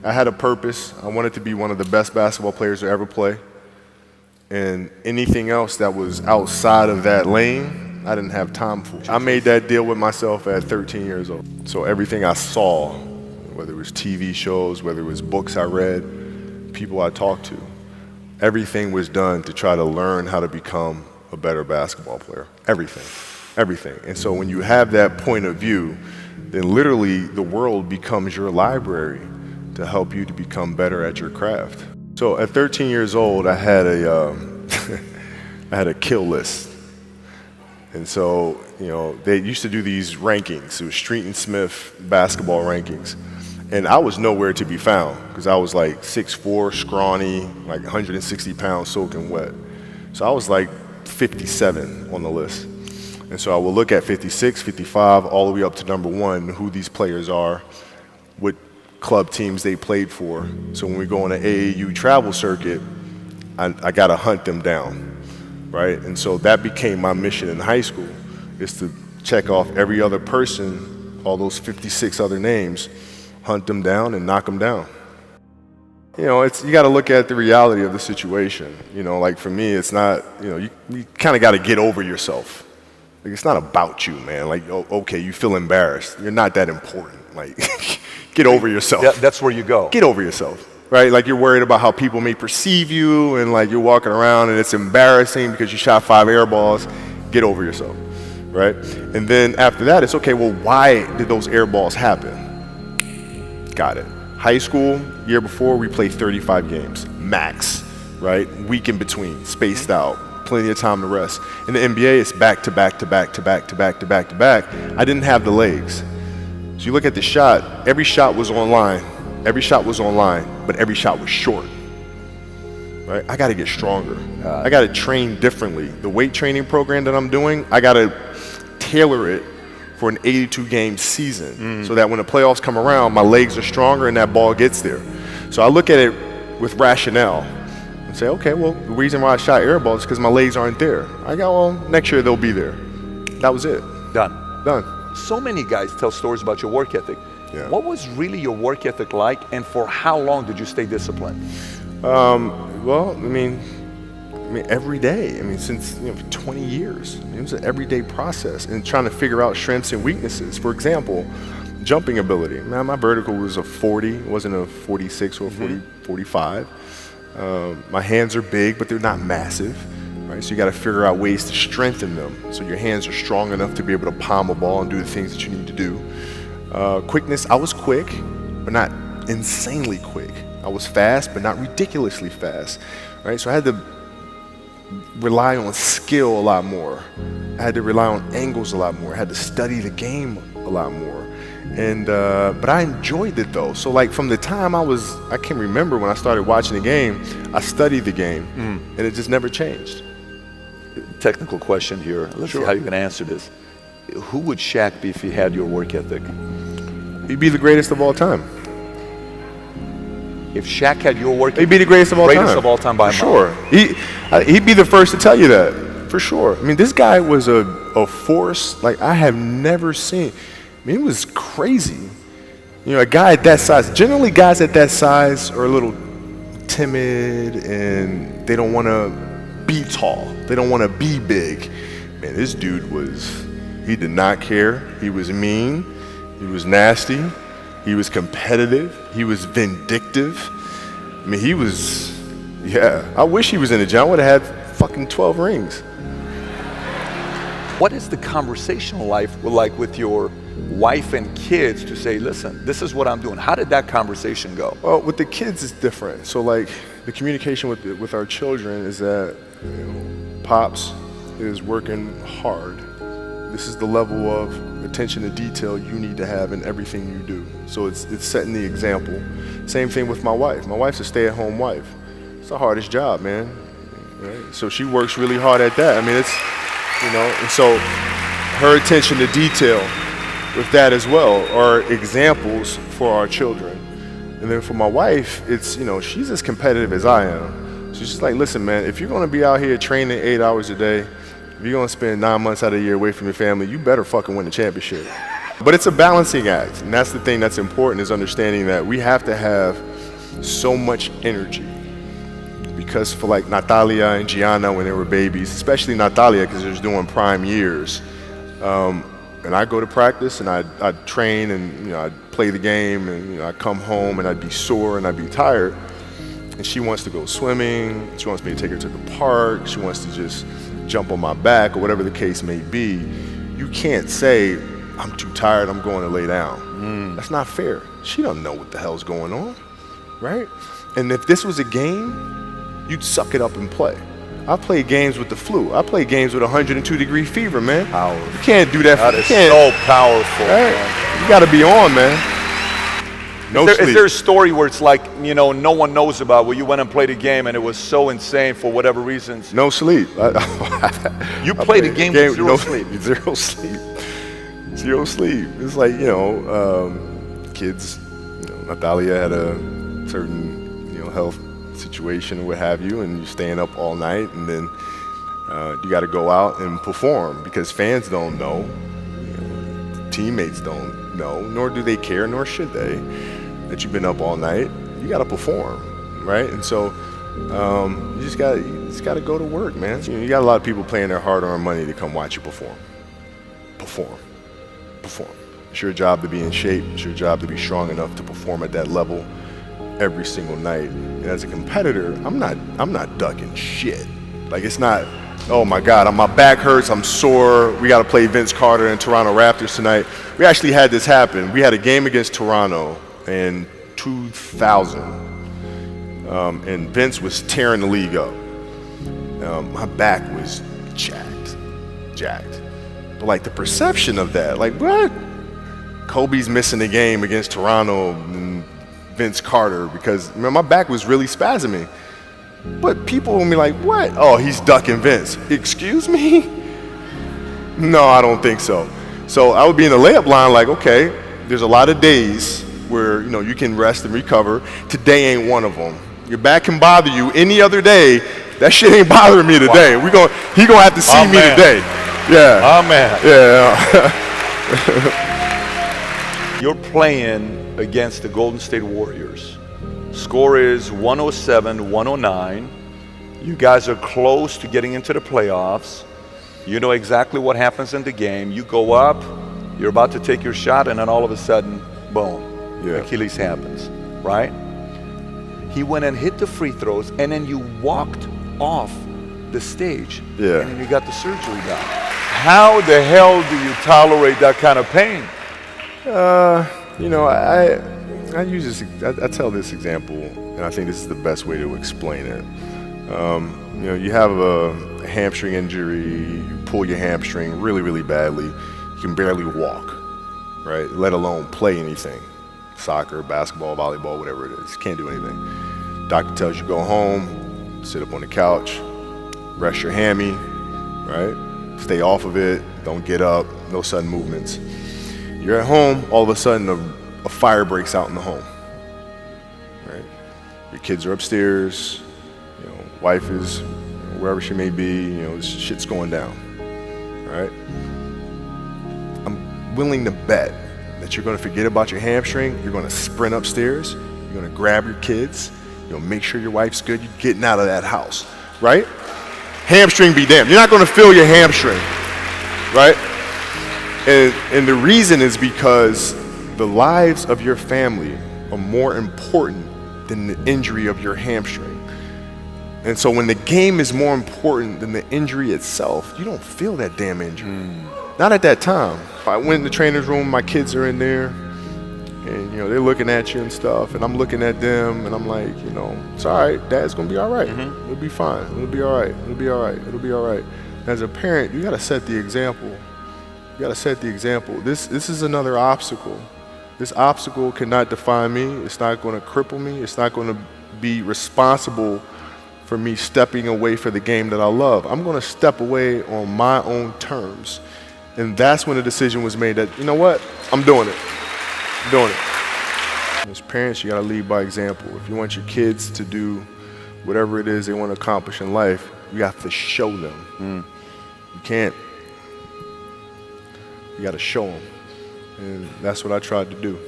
I had a purpose. I wanted to be one of the best basketball players to ever play. And anything else that was outside of that lane, I didn't have time for. I made that deal with myself at 13 years old. So everything I saw, whether it was TV shows, whether it was books I read, people I talked to, everything was done to try to learn how to become a better basketball player. Everything, everything. And so when you have that point of view, then literally the world becomes your library to help you to become better at your craft. So at 13 years old, I had a, I had a kill list. And so, you know, they used to do these rankings. It was Street and Smith basketball rankings. And I was nowhere to be found because I was like 6'4", scrawny, like 160 pounds soaking wet. So I was like 57 on the list. And so I will look at 56, 55, all the way up to number 1, who these players are, what club teams they played for. So when we go on an AAU travel circuit, I got to hunt them down, right? And so that became my mission in high school, is to check off every other person, all those 56 other names, hunt them down and knock them down. You know, you got to look at the reality of the situation. You know, like for me, it's not, you know, you kind of got to get over yourself. Like, it's not about you, man. Like, oh, okay, you feel embarrassed. You're not that important. Like, get over yourself. That's where you go. Get over yourself, right? Like, you're worried about how people may perceive you, and like you're walking around and it's embarrassing because you shot 5 air balls. Get over yourself, right? And then after that, it's okay, well, why did those air balls happen? Got it. High school, year before, we played 35 games, max, right? Week in between, spaced out. Plenty of time to rest. In the NBA, it's back to back to back to back to back to back to back. I didn't have the legs. So you look at the shot, every shot was online. Every shot was online, but every shot was short. Right? I got to get stronger. I got to train differently. The weight training program that I'm doing, I got to tailor it for an 82-game season so that when the playoffs come around, my legs are stronger and that ball gets there. So I look at it with rationale. And say, okay, well, the reason why I shot air balls is because my legs aren't there. I go, well, next year they'll be there. That was it. Done. So many guys tell stories about your work ethic. Yeah. What was really your work ethic like, and for how long did you stay disciplined? Well, I mean, every day. I mean, since 20 years. It was an everyday process and trying to figure out strengths and weaknesses. For example, jumping ability. Now, my vertical was a 40, it wasn't a 46 or a 45. My hands are big, but they're not massive, right? So you got to figure out ways to strengthen them so your hands are strong enough to be able to palm a ball and do the things that you need to do. Quickness, I was quick, but not insanely quick. I was fast, but not ridiculously fast, right? So I had to rely on skill a lot more. I had to rely on angles a lot more. I had to study the game a lot more. And but I enjoyed it though. So like from the time I can remember when I started watching the game, I studied the game, and it just never changed. Technical question here. Let's see how you can answer this. Who would Shaq be if he had your work ethic? He'd be the greatest of all time. If Shaq had your work ethic, he'd be the greatest of all time. Greatest of all time by a mile. Sure. He'd be the first to tell you that, for sure. I mean, this guy was a force like I have never seen. I mean, it was crazy. You know, a guy at that size, generally guys at that size are a little timid and they don't want to be tall. They don't want to be big. Man, this dude he did not care. He was mean. He was nasty. He was competitive. He was vindictive. I mean, I wish he was in the gym. I would have had fucking 12 rings. What is the conversational life like with your wife and kids to say, listen, this is what I'm doing? How did that conversation go? Well, with the kids, it's different. So like the communication with our children is that Pops is working hard. This is the level of attention to detail you need to have in everything you do. So it's setting the example. Same thing with my wife. My wife's a stay-at-home wife. It's the hardest job, man. Right? So she works really hard at that. I mean, it's, and so her attention to detail with that as well are examples for our children. And then for my wife, it's, she's as competitive as I am. So she's like, listen, man, if you're going to be out here training 8 hours a day, if you're going to spend 9 months out of the year away from your family, you better fucking win the championship. But it's a balancing act. And that's the thing that's important, is understanding that we have to have so much energy. Because for like Natalia and Gianna when they were babies, especially Natalia because they're doing prime years, and I go to practice and I'd train and I'd play the game and I'd come home and I'd be sore and I'd be tired. And she wants to go swimming, she wants me to take her to the park, she wants to just jump on my back or whatever the case may be. You can't say, I'm too tired, I'm going to lay down. That's not fair. She don't know what the hell's going on, right? And if this was a game, you'd suck it up and play. I played games with the flu. I played games with 102-degree fever, man. Powerful. You can't do that. That is so powerful. Right? Man. You got to be on, man. No sleep. Is there a story where it's like, no one knows about, where you went and played a game and it was so insane for whatever reasons? No sleep. You played a game with zero sleep. Zero sleep. Zero sleep. It's like, kids, Natalia had a certain, health situation or what have you, and you're staying up all night, and then you got to go out and perform because fans don't know, teammates don't know, nor do they care, nor should they, that you've been up all night. You got to perform, right? And so you just got to go to work, man. You got a lot of people paying their hard-earned money to come watch you perform. Perform. It's your job to be in shape. It's your job to be strong enough to perform at that level every single night. And as a competitor, I'm not ducking shit. Like, it's not, oh my God, my back hurts, I'm sore, we gotta play Vince Carter and Toronto Raptors tonight. We actually had this happen. We had a game against Toronto in 2000, and Vince was tearing the league up. My back was jacked. But like the perception of that, like what? Kobe's missing the game against Toronto and Vince Carter because my back was really spasming. But people will be like, what? Oh, he's ducking Vince. Excuse me? No, I don't think so. So I would be in the layup line like, okay, there's a lot of days where you can rest and recover. Today ain't one of them. Your back can bother you any other day. That shit ain't bothering me today. Wow. He gonna have to see me today. Yeah. Amen. Yeah. You're playing against the Golden State Warriors. Score is 107-109. You guys are close to getting into the playoffs. You know exactly what happens in the game. You go up, you're about to take your shot, and then all of a sudden, boom, Achilles happens, right? He went and hit the free throws, and then you walked off the stage, Yeah. and then you got the surgery done. How the hell do you tolerate that kind of pain? I use this. I tell this example, and I think this is the best way to explain it. You have a hamstring injury, you pull your hamstring really, really badly. You can barely walk, right? Let alone play anything, soccer, basketball, volleyball, whatever it is. You can't do anything. Doctor tells you go home, sit up on the couch, rest your hammy, right? Stay off of it. Don't get up. No sudden movements. You're at home, all of a sudden a fire breaks out in the home, right? Your kids are upstairs, wife is wherever she may be, shit's going down, right? I'm willing to bet that you're gonna forget about your hamstring, you're gonna sprint upstairs, you're gonna grab your kids, make sure your wife's good, you're getting out of that house, right? Hamstring be damned. You're not gonna feel your hamstring, right? And the reason is because the lives of your family are more important than the injury of your hamstring. And so when the game is more important than the injury itself, you don't feel that damn injury. Not at that time. I went in the trainer's room, my kids are in there, and they're looking at you and stuff, and I'm looking at them, and I'm like, it's all right, Dad's gonna be all right. It'll be fine. It'll be all right. It'll be all right. It'll be all right. As a parent, you gotta set the example. You gotta set the example. This is another obstacle. This obstacle cannot define me. It's not gonna cripple me. It's not gonna be responsible for me stepping away for the game that I love. I'm gonna step away on my own terms. And that's when the decision was made that, I'm doing it. I'm doing it. As parents, you gotta lead by example. If you want your kids to do whatever it is they wanna accomplish in life, you have to show them. You can't. You gotta show them. And that's what I tried to do.